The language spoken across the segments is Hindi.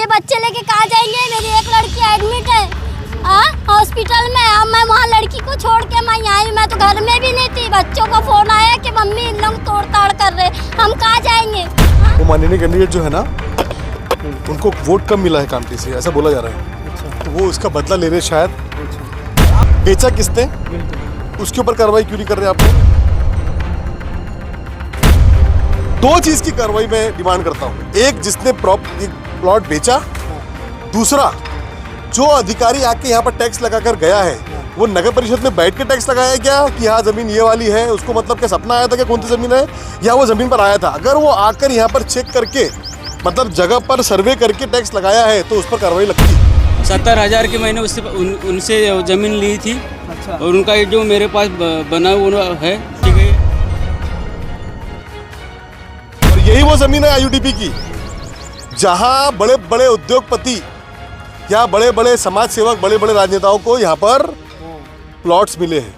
बच्चे लेके कहाँ जाएंगे? मेरी एक लड़की एडमिट है हॉस्पिटल में। अब मैं वहाँ लड़की को छोड़ के मैं यहाँ आई, मैं तो घर में भी नहीं थी। बच्चों का फोन आया कि मम्मी इन लोग तोड़ ताड़ कर रहे, हम कहाँ जाएंगे? वो माननीय कैंडिडेट जो है ना, उनको वोट कम मिला है कामटी से, ऐसा बोला जा रहा है। तो वो उसका बदला ले रहे शायद। बेचा किसने, उसके ऊपर कार्रवाई क्यों नहीं कर रहे आप लोग? दो चीज की कार्रवाई मैं डिमांड करता हूँ। एक, जिसने प्लॉट बेचा। दूसरा, जो अधिकारी आके यहाँ पर टैक्स लगाकर गया है, वो नगर परिषद में बैठ के टैक्स लगाया क्या कि हाँ जमीन ये वाली है? उसको मतलब क्या सपना आया था कि कौन सी जमीन है, या वो जमीन पर आया था? अगर वो आकर यहाँ पर चेक करके मतलब जगह पर सर्वे करके टैक्स लगाया है तो उस पर कार्रवाई लगती। 70,000 के मैंने उससे उनसे ज़मीन ली थी। अच्छा। और उनका जो मेरे पास बना हुआ है, ठीक है। और यही वो जमीन है IUDP की, जहाँ बड़े बड़े उद्योगपति या बड़े बड़े समाज सेवक, बड़े बड़े राजनेताओं को यहाँ पर प्लॉट्स मिले हैं।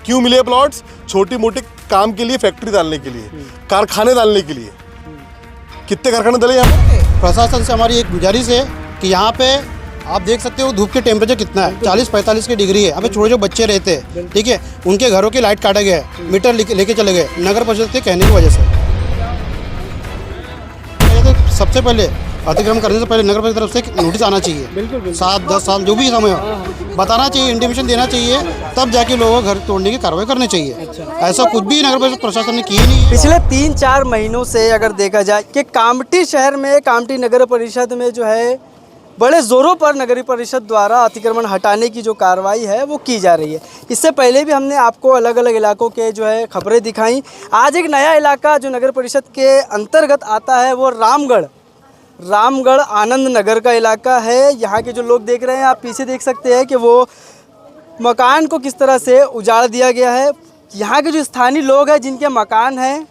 क्यों मिले प्लॉट्स? छोटी मोटी काम के लिए, फैक्ट्री डालने के लिए, कारखाने डालने के लिए। कितने कारखाने डाले यहाँ पर? प्रशासन से हमारी एक गुजारिश है कि यहाँ पे आप देख सकते हो धूप के टेम्परेचर कितना है, 40-45 की डिग्री है। अबे छोटे जो बच्चे रहते हैं, ठीक है, उनके घरों की लाइट काटा गया है, मीटर लेके चले गए नगर परिषद के कहने की वजह से। तो सबसे पहले अतिक्रमण करने से पहले नगर परिषद की तरफ से नोटिस आना चाहिए। बिल्कुल 7-10 साल जो भी समय हो, बताना चाहिए, इंटीमेशन देना चाहिए, तब जाके लोगों को घर तोड़ने की कार्रवाई करनी चाहिए। ऐसा कुछ भी नगर परिषद प्रशासन ने किया नहीं। पिछले 3-4 महीनों से अगर देखा जाए कि कामठी शहर में, कामठी नगर परिषद में जो है बड़े ज़ोरों पर नगरीय परिषद द्वारा अतिक्रमण हटाने की जो कार्रवाई है वो की जा रही है। इससे पहले भी हमने आपको अलग अलग इलाकों के जो है खबरें दिखाई। आज एक नया इलाका जो नगर परिषद के अंतर्गत आता है वो रामगढ़ आनंद नगर का इलाका है। यहाँ के जो लोग देख रहे हैं, आप पीछे देख सकते हैं कि वो मकान को किस तरह से उजाड़ दिया गया है। यहाँ के जो स्थानीय लोग हैं जिनके मकान हैं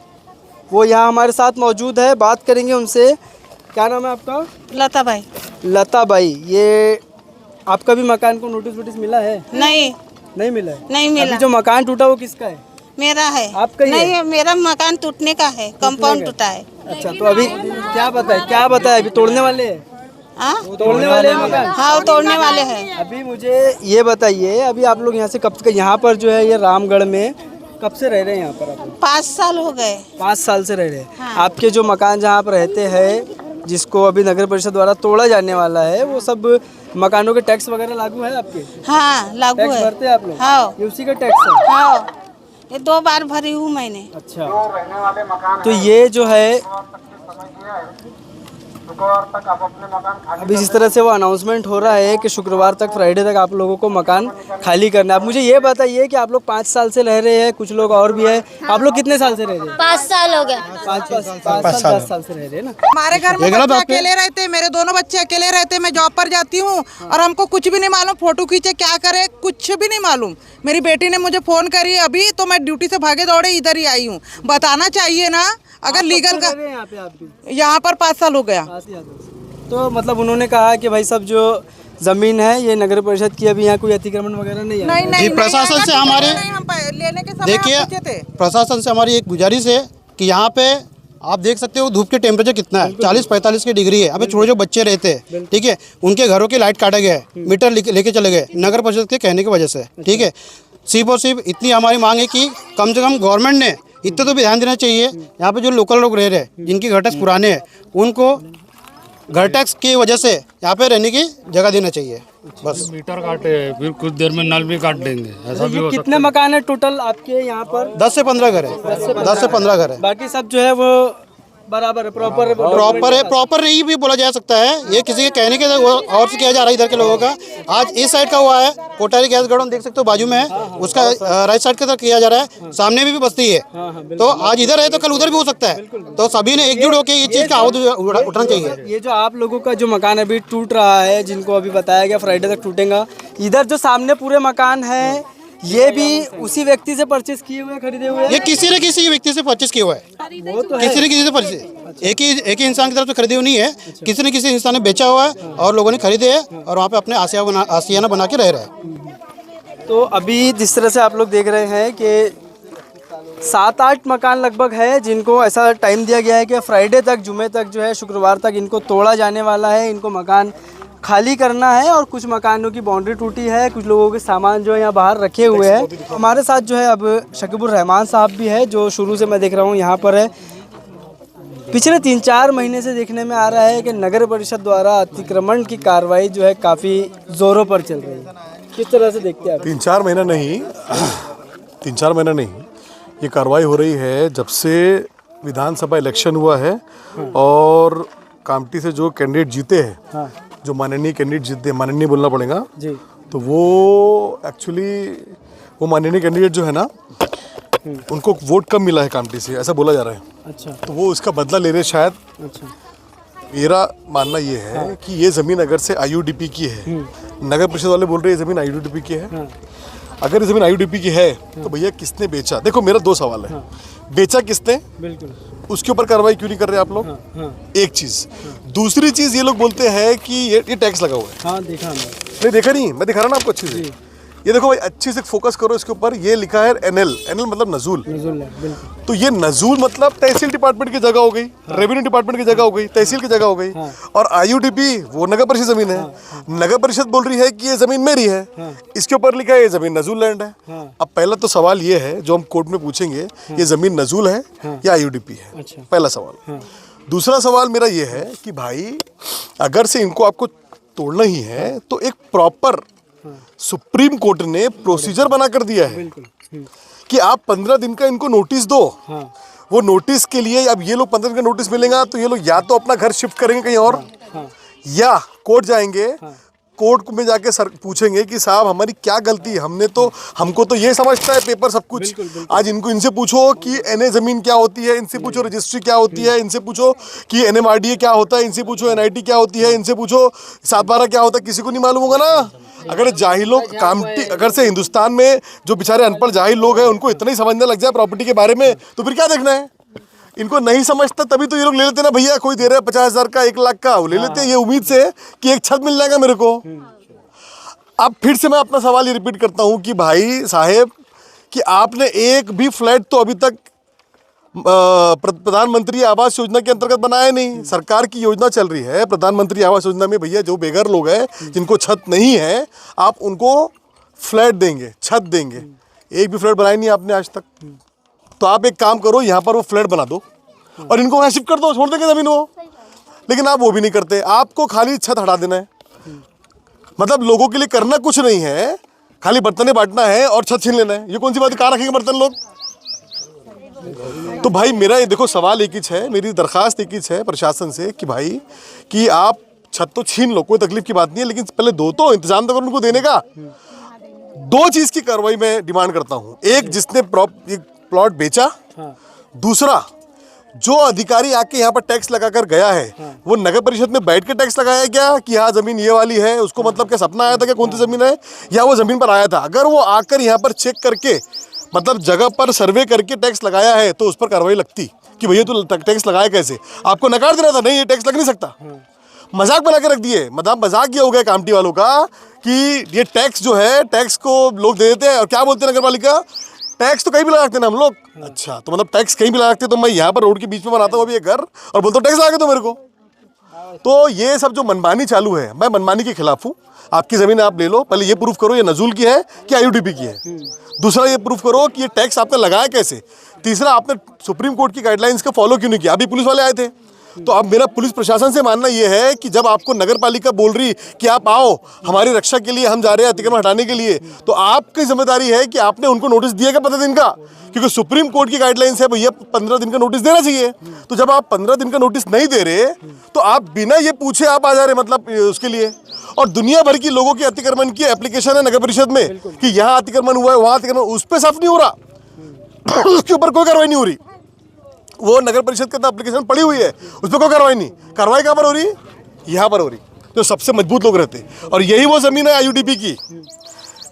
वो यहाँ हमारे साथ मौजूद है, बात करेंगे उनसे। क्या नाम है आपका? लता भाई। लता भाई, ये आपका भी मकान को नोटिस मिला है? नहीं मिला है। नहीं मिला। अभी जो मकान टूटा वो किसका है? मेरा है। आपका ही नहीं है? मेरा मकान टूटने का है, कंपाउंड टूटा है। अच्छा, तो अभी क्या बताए अभी तोड़ने वाले हैं? तोड़ने वाले हैं मकान? हाँ, तोड़ने वाले हैं। अभी मुझे ये बताइए, अभी आप लोग यहाँ से कब तक यहाँ पर जो है ये रामगढ़ में कब से रह रहे हैं? यहाँ पर आप लोग 5 साल हो गए। 5 साल से रह रहे हैं। हाँ। आपके जो मकान जहाँ पर रहते हैं, जिसको अभी नगर परिषद द्वारा तोड़ा जाने वाला है, वो सब मकानों के टैक्स वगैरह लागू है आपके? हाँ, लागू है। टैक्स भरते हैं आप लोग? हाँ। ये उसी का टैक्स है? हाँ, ये 2 बार भरी हूँ मैंने। अच्छा, तो ये जो है अभी जिस तरह से वो अनाउंसमेंट हो रहा है कि शुक्रवार तक, फ्राइडे तक आप लोगों को मकान खाली करना है। आप मुझे ये बताइए कि आप लोग 5 साल से रह रहे हैं, कुछ लोग और भी है, आप लोग कितने साल से रह रहे हैं? 5 साल हो गए। 5 साल से रह रहे हैं ना। हमारे घर में बच्चे अकेले रहते, मेरे दोनों बच्चे अकेले रहते, मैं जॉब पर जाती हूँ और हमको कुछ भी नहीं मालूम, फोटो खींचे क्या करे कुछ भी नहीं मालूम। मेरी बेटी ने मुझे फोन करी अभी, तो मैं ड्यूटी से भागे दौड़े इधर ही आई हूँ। बताना चाहिए ना, अगर लीगल का। यहाँ पर 5 साल हो गया। तो मतलब उन्होंने कहा कि भाई सब जो जमीन है ये नगर परिषद की, अभी यहाँ कोई अतिक्रमण वगैरह नहीं है। नहीं, प्रशासन से हमारे लेने के समय देखिए, पूछे थे। प्रशासन से हमारी एक गुजारिश है कि यहाँ पे आप देख सकते हो धूप के टेम्परेचर कितना है, 40-45 की डिग्री है। अबे छोटे जो बच्चे रहते हैं, ठीक है, उनके घरों की लाइट काटा गया है, मीटर लेके चले गए नगर परिषद के कहने की वजह से, ठीक है। सिर्फ और सिर्फ इतनी हमारी मांग है कि कम से कम गवर्नमेंट ने इतना तो भी ध्यान देना चाहिए। यहाँ पे जो लोकल लोग रह रहे हैं, जिनकी घर टैक्स पुराने हैं, उनको घर टैक्स की वजह से यहाँ पे रहने की जगह देना चाहिए। बस मीटर काटे, फिर कुछ देर में नल भी काट देंगे, ऐसा भी हो सकता है। कितने मकान है टोटल आपके यहाँ पर? 10 से 15 घर है। 10 से 15 घर है। बाकी सब जो है वो बराबर है, प्रॉपर है, प्रॉपर नहीं भी बोला जा सकता है। ये किसी के कहने के और से किया जा रहा है इधर के लोगों का। आज इस साइड का हुआ है, कोठारी गैस गोडाउन देख सकते हो बाजू में है, उसका राइट साइड की तरफ किया जा रहा है। सामने भी बस्ती है, तो आज इधर है तो कल उधर भी हो सकता है। तो सभी ने एकजुट होकर ये चीज का आवाज उठाना चाहिए। ये जो आप लोगों का जो मकान अभी टूट रहा है, जिनको अभी बताया गया फ्राइडे तक टूटेगा, इधर जो सामने पूरे मकान है ये भी उसी व्यक्ति से परचेस किए हुए, खरीदे हुए? ये किसी न किसी व्यक्ति से परचेस किया हुआ है। वो तो है। किसी न किसी से परचेस, एक ही इंसान की तरफ से खरीदे हुए नहीं है, किसी न किसी इंसान ने बेचा हुआ है और लोगों ने खरीदे है और वहाँ पे अपने आशियाना बना के रह रहे हैं। तो अभी जिस तरह से आप लोग देख रहे हैं कि 7-8 मकान लगभग है जिनको ऐसा टाइम दिया गया है कि फ्राइडे तक, जुमे तक जो है, शुक्रवार तक इनको तोड़ा जाने वाला है। इनको मकान खाली करना है और कुछ मकानों की बाउंड्री टूटी है, कुछ लोगों के सामान जो है यहाँ बाहर रखे हुए हैं। हमारे साथ जो है अब शकीबुर रहमान साहब भी है, जो शुरू से मैं देख रहा हूँ यहाँ पर है। पिछले 3-4 महीने से देखने में आ रहा है कि नगर परिषद द्वारा अतिक्रमण की कार्रवाई जो है काफ़ी ज़ोरों पर चल रही है। किस तरह से देखते हैं आप? 3-4 महीना नहीं, 3-4 महीना नहीं, ये कार्रवाई हो रही है जब से विधानसभा इलेक्शन हुआ है और कामटी से जो कैंडिडेट जीते हैं, हाँ। जो माननीय कैंडिडेट जीते, माननीय बोलना पड़ेगा जी, तो वो एक्चुअली वो माननीय कैंडिडेट जो है ना, उनको वोट कम मिला है कामटी से, ऐसा बोला जा रहा है। अच्छा, तो वो उसका बदला ले रहे शायद। अच्छा, मेरा मानना ये है कि ये ज़मीन अगर से IUDP की है, नगर परिषद वाले बोल रहे हैं ये ज़मीन IUDP की है। अगर ये ज़मीन IUDP की है तो भैया किसने बेचा? देखो मेरा 2 सवाल है, बेचा किसने, बिल्कुल, उसके ऊपर कार्रवाई क्यों नहीं कर रहे आप लोग? एक चीज़। दूसरी चीज़, ये लोग बोलते हैं कि ये टैक्स लगा हुआ है। हाँ देखा हमने। नहीं देखा नहीं, मैं दिखा रहा ना आपको अच्छी से। ये देखो भाई, अच्छे से फोकस करो इसके ऊपर। ये लिखा है NL मतलब नजूल। बिल्कुल। तो ये नजूल मतलब तहसील डिपार्टमेंट की जगह हो गई, रेवेन्यू डिपार्टमेंट की जगह हो गई, तहसील की जगह हो गई। और IUDP वो नगर परिषद जमीन है। नगर परिषद बोल रही है कि ये जमीन मेरी है, इसके ऊपर लिखा है ये जमीन नजूल लैंड है। अब पहला तो सवाल ये है जो हम कोर्ट में पूछेंगे, ये जमीन नजूल है या IUDP है? अच्छा। पहला सवाल। दूसरा सवाल मेरा ये है कि भाई अगर से इनको आपको तोड़ना ही है तो एक प्रॉपर सुप्रीम कोर्ट ने प्रोसीजर बना कर दिया है कि आप 15 दिन का इनको नोटिस दो। वो नोटिस के लिए अब ये लोग 15 दिन का नोटिस मिलेगा तो ये लोग या तो अपना घर शिफ्ट करेंगे कहीं और, या कोर्ट जाएंगे, कोर्ट में जाके सर पूछेंगे कि साहब हमारी क्या गलती है, हमको तो ये समझता है पेपर सब कुछ। आज इनसे पूछो कि NA जमीन क्या होती है, इनसे पूछो रजिस्ट्री क्या होती है, इनसे पूछो कि NMRDA क्या होता है, इनसे पूछो NIT क्या होती है, इनसे पूछो 7/12 क्या होता है, किसी को नहीं मालूम होगा ना। अगर जाहिलों कामटी, अगर से हिंदुस्तान में जो बेचारे अनपढ़ जाहिल लोग हैं उनको इतना ही समझने लग जाए प्रॉपर्टी के बारे में, तो फिर क्या देखना है? इनको नहीं समझता तभी तो ये लोग ले लेते ना भैया, कोई दे रहा है 50,000 का, 1 लाख का, वो ले लेते हैं ये उम्मीद से कि एक छत मिल जाएगा मेरे को। अब फिर से मैं अपना सवाल ये रिपीट करता हूँ कि भाई साहेब कि आपने एक भी फ्लैट तो अभी तक प्रधानमंत्री आवास योजना के अंतर्गत बनाया नहीं। सरकार की योजना चल रही है प्रधानमंत्री आवास योजना में, भैया जो बेघर लोग हैं जिनको छत नहीं है, आप उनको फ्लैट देंगे, छत देंगे। एक भी फ्लैट बनाया नहीं आपने आज तक। तो आप एक काम करो, यहाँ पर वो फ्लैट बना दो और इनको वहाँ शिफ्ट कर दो, छोड़ देंगे जमीन वो। लेकिन आप वो भी नहीं करते, आपको खाली छत हटा देना है। मतलब लोगों के लिए करना कुछ नहीं है, खाली बर्तने बांटना है और छत छीन लेना है। ये कौन सी बात है? कहाँ रखेंगे बर्तन लोग? तो भाई मेरा ये देखो सवाल एक ही है, मेरी दरखास्त एक ही है प्रशासन से कि भाई कि आप छत तो छीन लो, कोई तकलीफ की बात नहीं है, लेकिन पहले दो तो इंतजाम तो करो उनको देने का। 2 चीज़ की कार्रवाई मैं डिमांड करता हूँ। एक, जिसने प्लॉट बेचा। दूसरा, जो अधिकारी आके यहाँ पर टैक्स लगाकर गया है, वो नगर परिषद में बैठ के टैक्स लगाया क्या कि हाँ जमीन ये वाली है, उसको मतलब क्या सपना आया था क्या कौन सी जमीन है, या वो जमीन पर आया था? अगर वो आकर यहाँ पर चेक करके मतलब जगह पर सर्वे करके टैक्स लगाया है तो उस पर कार्रवाई लगती कि भैया तू टैक्स लगाया कैसे। आपको नकार देना था, नहीं ये टैक्स लग नहीं सकता। मजाक बना के रख दिए। मतलब मजाक ये हो गया कामटी वालों का कि ये टैक्स जो है, टैक्स को लोग दे देते हैं और क्या बोलते हैं नगर पालिका, टैक्स तो कहीं भी लगाते हैं ना हम लोग। अच्छा, तो मतलब टैक्स कहीं भी लगाते तो मैं यहाँ पर रोड के बीच में बनाता हूँ अभी एक घर और बोलता हूँ टैक्स लगा के दो मेरे को। तो ये सब जो मनमानी चालू है, मैं मनमानी के खिलाफ हूँ। आपकी ज़मीन आप ले लो, पहले ये प्रूफ करो ये नजूल की है कि IUDP की है। दूसरा ये प्रूफ करो कि ये टैक्स आपने लगाया कैसे। तीसरा, आपने सुप्रीम कोर्ट की गाइडलाइंस का फॉलो क्यों नहीं किया? अभी पुलिस वाले आए थे। तो अब मेरा पुलिस प्रशासन से मानना ये है कि जब आपको नगर पालिका बोल रही कि आप आओ हमारी रक्षा के लिए, हम जा रहे हैं अतिक्रमण हटाने के लिए, तो आपकी जिम्मेदारी है कि आपने उनको नोटिस दिया क्या 15 दिन का? क्योंकि सुप्रीम कोर्ट की गाइडलाइंस है भैया 15 दिन का नोटिस देना चाहिए। तो जब आप 15 दिन का नोटिस नहीं दे रहे तो आप बिना ये पूछे आप आ जा रहे, मतलब उसके लिए। और दुनिया भर की लोगों के अतिक्रमण की एप्लीकेशन है नगर परिषद में कि यहाँ अतिक्रमण हुआ है, वहाँ अतिक्रमण, उस पर साफ नहीं हो रहा। उसके ऊपर कोई कार्रवाई नहीं हो रही। वो नगर परिषद के अंदर एप्लीकेशन पड़ी हुई है, उस पर कोई कार्रवाई नहीं। कार्रवाई कहाँ पर हो रही? यहाँ पर हो रही, जो सबसे मजबूत लोग रहते हैं। और यही वो जमीन है IUDP की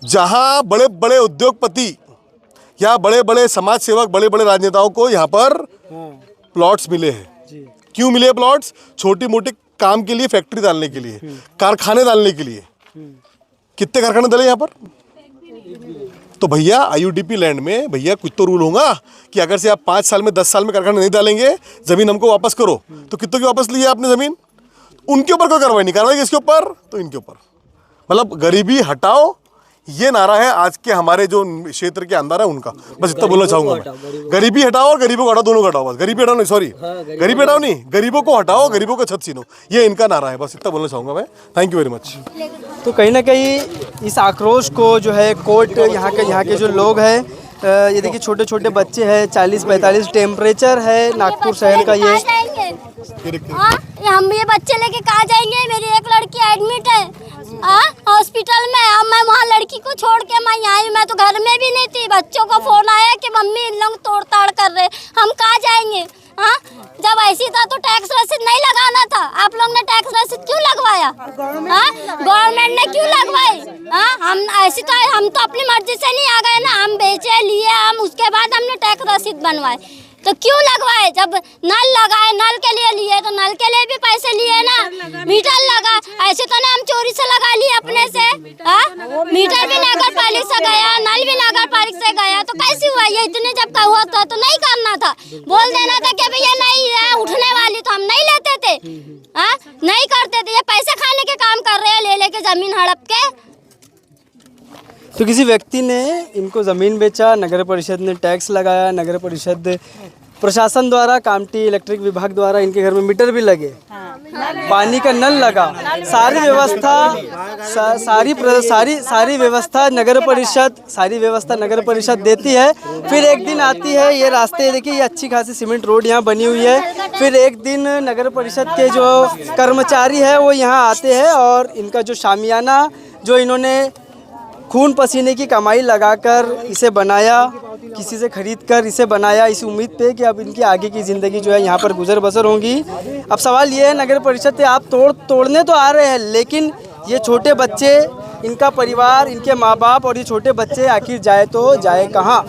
जहाँ बड़े बड़े उद्योगपति या बड़े बड़े समाज सेवक, बड़े बड़े राजनेताओं को यहाँ पर प्लॉट्स मिले हैं। क्यों मिले प्लॉट्स? छोटी मोटी काम के लिए, फैक्ट्री डालने के लिए, कारखाने डालने के लिए। कितने कारखाने डाले यहाँ पर? तो भैया IUDP लैंड में भैया कुछ तो रूल होगा कि अगर से आप 5 साल में 10 साल में कारखाना नहीं डालेंगे, ज़मीन हमको वापस करो। तो कितनों की वापस ली है आपने ज़मीन? उनके ऊपर कोई कार्रवाई नहीं, कार्रवाई किसके ऊपर? तो इनके ऊपर। मतलब गरीबी हटाओ, ये नारा है आज के हमारे जो क्षेत्र के अंदर है उनका। बस इतना बोलना चाहूंगा मैं। गरीबी हटाओ और गरीबों को हटाओ, दोनों को हटाओ। बस गरीबी हटाओ नहीं, सॉरी गरीबी हटाओ नहीं, गरीबों को हटाओ, गरीबों को छत छीनो, ये इनका नारा है। बस इतना बोलना चाहूंगा मैं। Thank you very much. तो कहीं ना कहीं इस आक्रोश को जो है कोर्ट यहाँ के जो लोग हैं, ये देखिए छोटे छोटे बच्चे हैं, 40-45 टेम्परेचर है नागपुर शहर का। ये हम ये बच्चे लेके कहाँ जाएंगे? मेरी एक लड़की एडमिट है हॉस्पिटल में। अब मैं वहाँ लड़की को छोड़ के मैं यहाँ आई, मैं तो घर में भी नहीं थी। बच्चों को फोन आया कि मम्मी इन लोग तोड़ ताड़ कर रहे, हम कहाँ जाएंगे? हाँ, जब ऐसी था तो टैक्स रसीद नहीं लगाना था। आप लोग ने टैक्स रसीद क्यों लगवाया? गवर्नमेंट ने क्यों लगवाई? हम ऐसी तो हम तो अपनी मर्जी से नहीं आ गए ना, हम बेचे लिए हम, उसके बाद हमने टैक्स रसीद बनवाए। तो क्यों लगवाए? जब नल लगाए, नल के लिए लिए तो नल के लिए भी पैसे लिए ना। मीटर लगा, ऐसे तो ना हम चोरी से लगा लिए अपने से। मीटर भी नगर पालिका से गया, नल भी नगर पालिका से गया, तो कैसे हुआ? ये इतने जब का हुआ था तो नहीं करना था, बोल देना था कि भैया नहीं है उठने वाली, तो हम नहीं लेते थे। नहीं करते थे। ये पैसे खाने के काम कर रहे हैं, ले लेके जमीन हड़प के। तो किसी व्यक्ति ने इनको ज़मीन बेचा, नगर परिषद ने टैक्स लगाया, नगर परिषद प्रशासन द्वारा, कामटी इलेक्ट्रिक विभाग द्वारा इनके घर में मीटर भी लगे, पानी का नल लगा, सारी व्यवस्था नगर परिषद देती है। फिर एक दिन आती है, ये रास्ते देखिए, ये अच्छी खासी सीमेंट रोड यहाँ बनी हुई है। फिर एक दिन नगर परिषद के जो कर्मचारी है वो यहाँ आते हैं और इनका जो शामियाना, जो इन्होंने खून पसीने की कमाई लगाकर इसे बनाया, किसी से खरीद कर इसे बनाया, इस उम्मीद पे कि अब इनकी आगे की ज़िंदगी जो है यहाँ पर गुजर बसर होंगी। अब सवाल ये है, नगर परिषद से आप तोड़ने तो आ रहे हैं, लेकिन ये छोटे बच्चे, इनका परिवार, इनके माँ बाप और ये छोटे बच्चे आखिर जाए तो जाए कहाँ?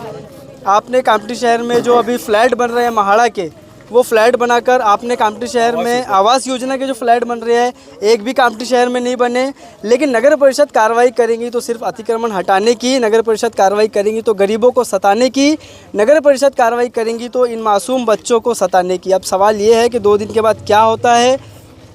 आपने कामटी शहर में जो अभी फ्लैट बन रहे हैं महाड़ा के, वो फ्लैट बनाकर आपने कामटी शहर में आवास योजना के जो फ्लैट बन रहे हैं, एक भी कामटी शहर में नहीं बने। लेकिन नगर परिषद कार्रवाई करेंगी तो सिर्फ अतिक्रमण हटाने की, नगर परिषद कार्रवाई करेंगी तो गरीबों को सताने की, नगर परिषद कार्रवाई करेंगी तो इन मासूम बच्चों को सताने की। अब सवाल ये है कि 2 दिन के बाद क्या होता है?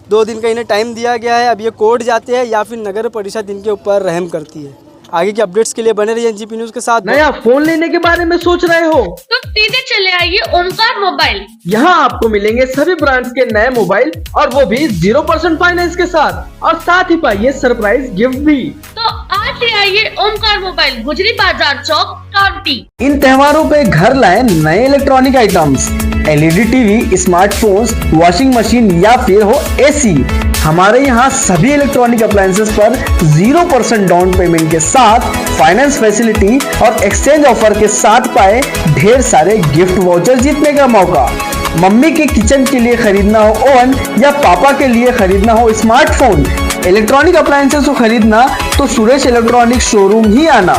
2 दिन का इन्हें टाइम दिया गया है। अब ये कोर्ट जाते हैं या फिर नगर परिषद इनके ऊपर रहम करती है। आगे के अपडेट्स के लिए बने रहिए NGP न्यूज के साथ। नया फोन लेने के बारे में सोच रहे हो तो सीधे चले आइए ओमकार मोबाइल। यहाँ आपको मिलेंगे सभी ब्रांड्स के नए मोबाइल और वो भी 0% फाइनेंस के साथ, और साथ ही पाइए सरप्राइज गिफ्ट भी। तो आज ही आइए ओमकार मोबाइल, गुजरी बाजार चौक, कामटी। इन त्योहारों पे घर लाए नए electronic items, LED TV, smartphones, washing machine या फिर हो AC। हमारे यहाँ सभी इलेक्ट्रॉनिक अप्लायंसेस पर 0% डाउन पेमेंट के साथ फाइनेंस फैसिलिटी और एक्सचेंज ऑफर के साथ पाए ढेर सारे गिफ्ट वाउचर जीतने का मौका। मम्मी के किचन के लिए खरीदना हो ओवन या पापा के लिए खरीदना हो स्मार्टफोन, इलेक्ट्रॉनिक अप्लायंसेस को खरीदना तो सुरेश इलेक्ट्रॉनिक शोरूम ही आना।